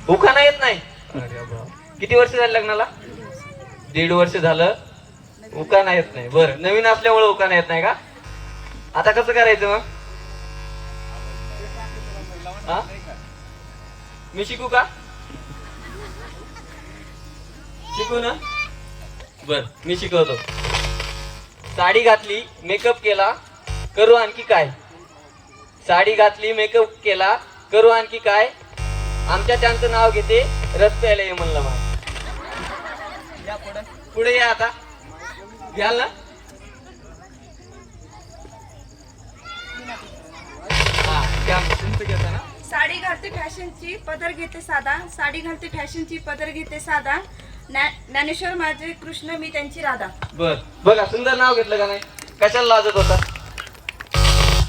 उखाणा येत नाही? किती वर्ष झाली लग्नाला? 1.5 वर्ष झालं, उखाणा येत नाही. बरं, नवीन असल्यामुळे उखाणा येत नाही का? आता कसं करायचं मग? हा, मी शिकू का? शिकू ना? बर, मी शिकवतो. साडी घातली, मेकअप केला, करू आणखी काय? साडी घातली, मेकअप केला, करू आणखी काय? आमच्या त्यांचं नाव घेते, रस प्यायला ये म्हणलं मला. या पुढे, पुढे या आता. घ्याल ना? हा, घ्या. तुमचं घेता ना? साडी घालते फॅशनची, पदर घेते साधा. साडी घालते फॅशनची, पदर घेते साधा. ज्ञानेश्वर माझे कृष्ण, मी त्यांची राधा. बर, बघा सुंदर नाव घेतलं का नाही? कशाला लाजत होता?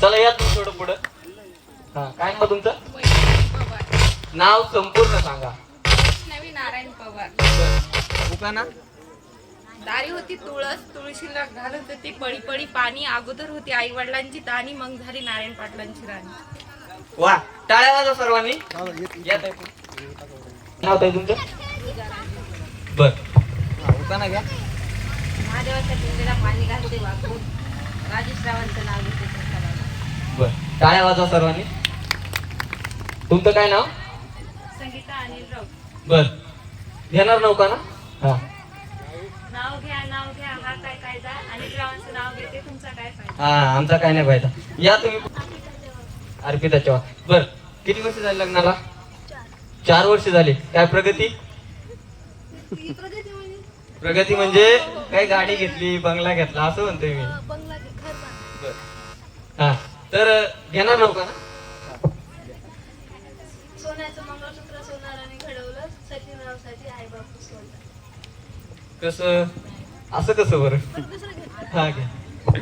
चला या तुम्ही थोडं पुढं. हा, काय नाव तुमचं? नाव संपूर्ण सांगा. नवी नारायण पवार. उखाणा? दारी होती तुळस, तुळशीला घालत होती पडी पडी पाणी. अगोदर होती आई वडिलांची ताणी, मग झाली नारायण पाटलांची राणी. वा, टाळ्या वाजवा सर्वांनी. या ताई. नाव ताई तुमचं? बर, उखाणा घ्या. महादेवाच्या पिंडीला पाणी घालते वाकून, राजेश्रावांचं नाव घेते प्रसादाला. बर, टाळ्या वाजवा सर्वांनी. तुमचं काय नाव? संगीता अनिल राऊत. बर, घेणार नव्हता ना? हा, नाव घ्या हा काय कायदा. अनिल रावांचं नाव घेते, तुमचा काय फायदा. हा, आमचा काय नाही पाहिजे. या तुम्ही. अर्पिता चव्हाण. बर, किती वर्ष झाली लग्नाला? 4 वर्ष झाली. काय प्रगती? प्रगती म्हणजे काय गाडी घेतली, बंगला घेतला असं म्हणतोय मी. बर, हा, तर घेणार नव्हता ना? सोन्याचं मंगळसूत्र सोनाराने घडवलं, सचिनरावसाठी आई बापू सोडलं. कसं? असं कसं बरं? हा, घ्या.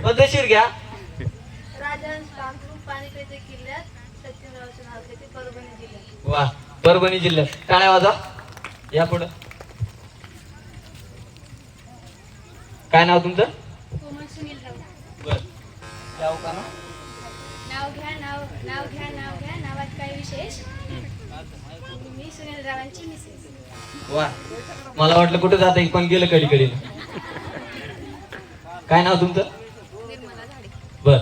पद्धतशीर घ्या. राजहंस पांघरून पाणी पेते किल्ल्यात, सचिनरावचे नाव घेते परभणी जिल्ह्यात. वा, परभणी जिल्ह्यात. टाळ्या वाजा. या पुढं. काय नाव तुमचं? कोमल सुनील राऊत. बर, या उखाणा. नाव घ्या नावात काय विशेष. मी सुनील रावांची मिसेस. वा, मला वाटलं कुठं जात पण गेलं कडी कडीला. काय नाव तुमचं? निर्मला झाडे. बर,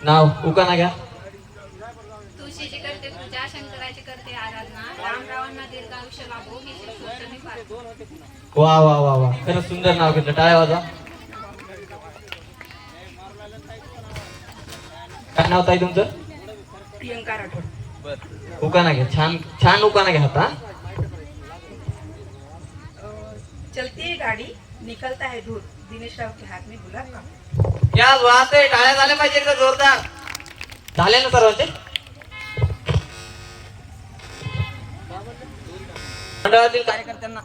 नाव उखाणा घ्या. तुळशीची करते पूजा, शंकराची करते आराधना. रामरावांना दीर्घ आयुष्य लाभो, ही श्रीकृष्ण मी पाहतो. वा वा वा वा, खरंच सुंदर नाव घेतलं. टाळ्या वाजा. काय नाव ताई तुमचं? प्रियंका राठोड. बर, उखाणा घ्या. छान छान उखाणा घ्या आता. चलती है गाड़ी, निकलता है दूध. दिनेश राव के हाथ में गुलाब का. क्या बात आहे. टाळ्या झाल्या पाहिजे एकदा जोरदार. झाले ना सर्वांचे? मंडळातील कार्यकर्त्यांना